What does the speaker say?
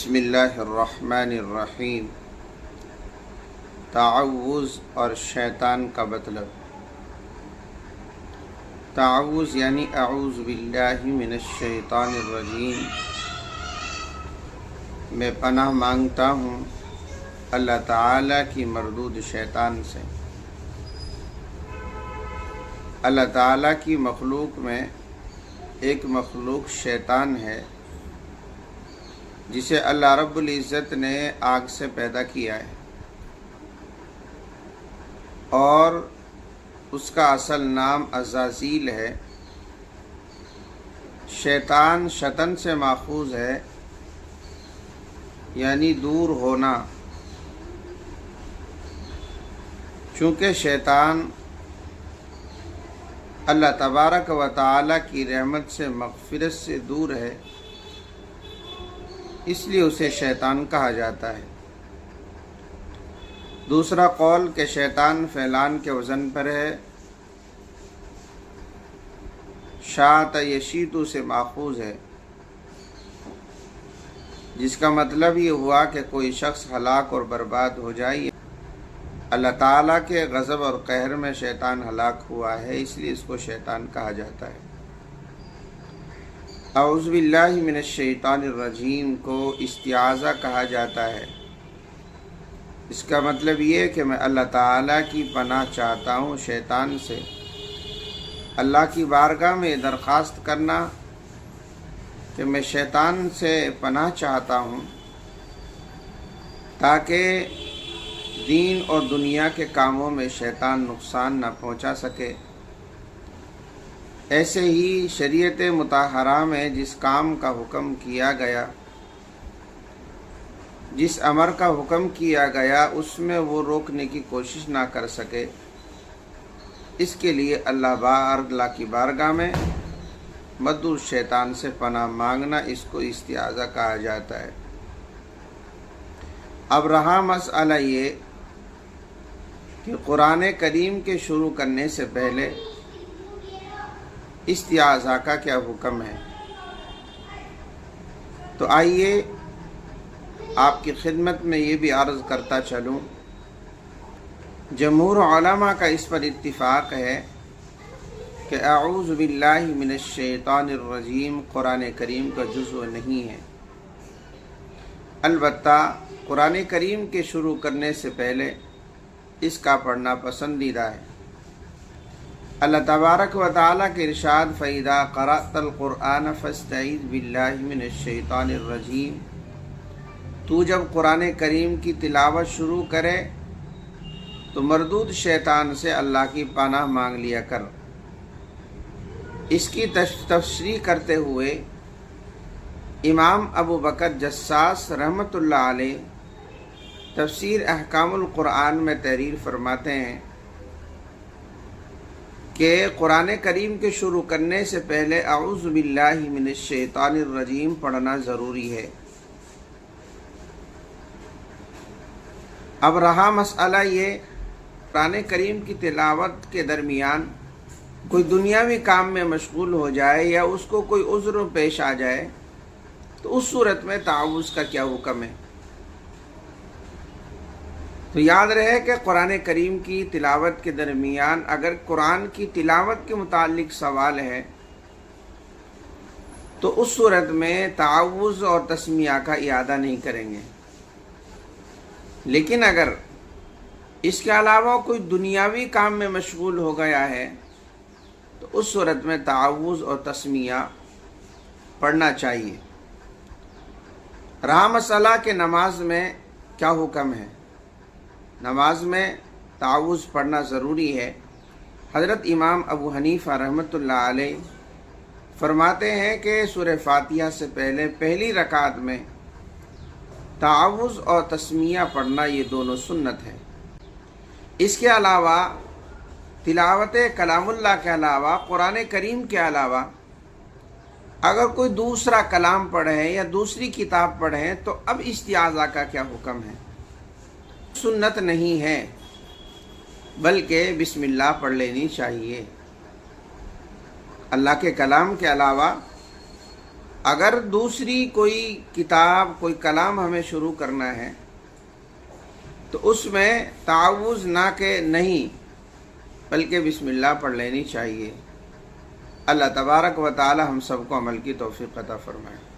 بسم اللہ الرحمن الرحیم۔ تعوذ اور شیطان کا مطلب۔ تعوذ یعنی اعوذ باللہ من الشیطان الرجیم، میں پناہ مانگتا ہوں اللہ تعالیٰ کی مردود شیطان سے۔ اللہ تعالیٰ کی مخلوق میں ایک مخلوق شیطان ہے جسے اللہ رب العزت نے آگ سے پیدا کیا ہے، اور اس کا اصل نام عزازیل ہے۔ شیطان شطن سے ماخوذ ہے، یعنی دور ہونا۔ چونکہ شیطان اللہ تبارک و تعالی کی رحمت سے، مغفرت سے دور ہے، اس لیے اسے شیطان کہا جاتا ہے۔ دوسرا قول کہ شیطان فعلان کے وزن پر ہے، شاط یشیطو سے ماخوذ ہے، جس کا مطلب یہ ہوا کہ کوئی شخص ہلاک اور برباد ہو جائے۔ اللہ تعالیٰ کے غضب اور قہر میں شیطان ہلاک ہوا ہے، اس لیے اس کو شیطان کہا جاتا ہے۔ اعوذ باللہ من الشیطان الرجیم کو استعاذہ کہا جاتا ہے۔ اس کا مطلب یہ ہے کہ میں اللہ تعالیٰ کی پناہ چاہتا ہوں شیطان سے۔ اللہ کی بارگاہ میں درخواست کرنا کہ میں شیطان سے پناہ چاہتا ہوں تاکہ دین اور دنیا کے کاموں میں شیطان نقصان نہ پہنچا سکے۔ ایسے ہی شریعت مطہرہ میں جس کام کا حکم کیا گیا، جس امر کا حکم کیا گیا، اس میں وہ روکنے کی کوشش نہ کر سکے، اس کے لیے اللہ کی بارگاہ میں مدعو شیطان سے پناہ مانگنا، اس کو استعاذہ کہا جاتا ہے۔ اب رہا مسئلہ یہ کہ قرآن کریم کے شروع کرنے سے پہلے استعاذہ کا کیا حکم ہے، تو آئیے آپ کی خدمت میں یہ بھی عرض کرتا چلوں۔ جمہور علماء کا اس پر اتفاق ہے کہ اعوذ باللہ من الشیطان الرجیم قرآن کریم کا جزو نہیں ہے، البتہ قرآن کریم کے شروع کرنے سے پہلے اس کا پڑھنا پسندیدہ ہے۔ اللہ تبارک و تعالیٰ کے ارشاد فَإِذَا قَرَأْتَ الْقُرْآنَ فَاسْتَعِذْ بِاللَّهِ مِنَ الشَّيْطَانِ الرَّجِيمِ، تو جب قرآن کریم کی تلاوت شروع کرے تو مردود شیطان سے اللہ کی پناہ مانگ لیا کر۔ اس کی تشریح کرتے ہوئے امام ابو بکر جساس رحمۃ اللہ علیہ تفسیر احکام القرآن میں تحریر فرماتے ہیں کہ قرآن کریم کے شروع کرنے سے پہلے اعوذ باللہ من الشیطان الرجیم پڑھنا ضروری ہے۔ اب رہا مسئلہ یہ، قرآن کریم کی تلاوت کے درمیان کوئی دنیاوی کام میں مشغول ہو جائے یا اس کو کوئی عذر پیش آ جائے تو اس صورت میں تعوذ کا کیا حکم ہے؟ تو یاد رہے کہ قرآن کریم کی تلاوت کے درمیان اگر قرآن کی تلاوت کے متعلق سوال ہے تو اس صورت میں تعوذ اور تسمیہ کا اعادہ نہیں کریں گے، لیکن اگر اس کے علاوہ کوئی دنیاوی کام میں مشغول ہو گیا ہے تو اس صورت میں تعوذ اور تسمیہ پڑھنا چاہیے۔ رہا مسئلہ کہ نماز میں کیا حکم ہے، نماز میں تعوذ پڑھنا ضروری ہے۔ حضرت امام ابو حنیفہ رحمۃ اللہ علیہ فرماتے ہیں کہ سورہ فاتحہ سے پہلے پہلی رکعت میں تعوذ اور تسمیہ پڑھنا یہ دونوں سنت ہے۔ اس کے علاوہ تلاوت کلام اللہ کے علاوہ، قرآن کریم کے علاوہ اگر کوئی دوسرا کلام پڑھیں یا دوسری کتاب پڑھیں تو اب استعاذہ کا کیا حکم ہے؟ سنت نہیں ہے، بلکہ بسم اللہ پڑھ لینی چاہیے۔ اللہ کے کلام کے علاوہ اگر دوسری کوئی کتاب کوئی کلام ہمیں شروع کرنا ہے تو اس میں تعوذ نہ کہ نہیں بلکہ بسم اللہ پڑھ لینی چاہیے۔ اللہ تبارک و تعالی ہم سب کو عمل کی توفیق عطا فرمائے۔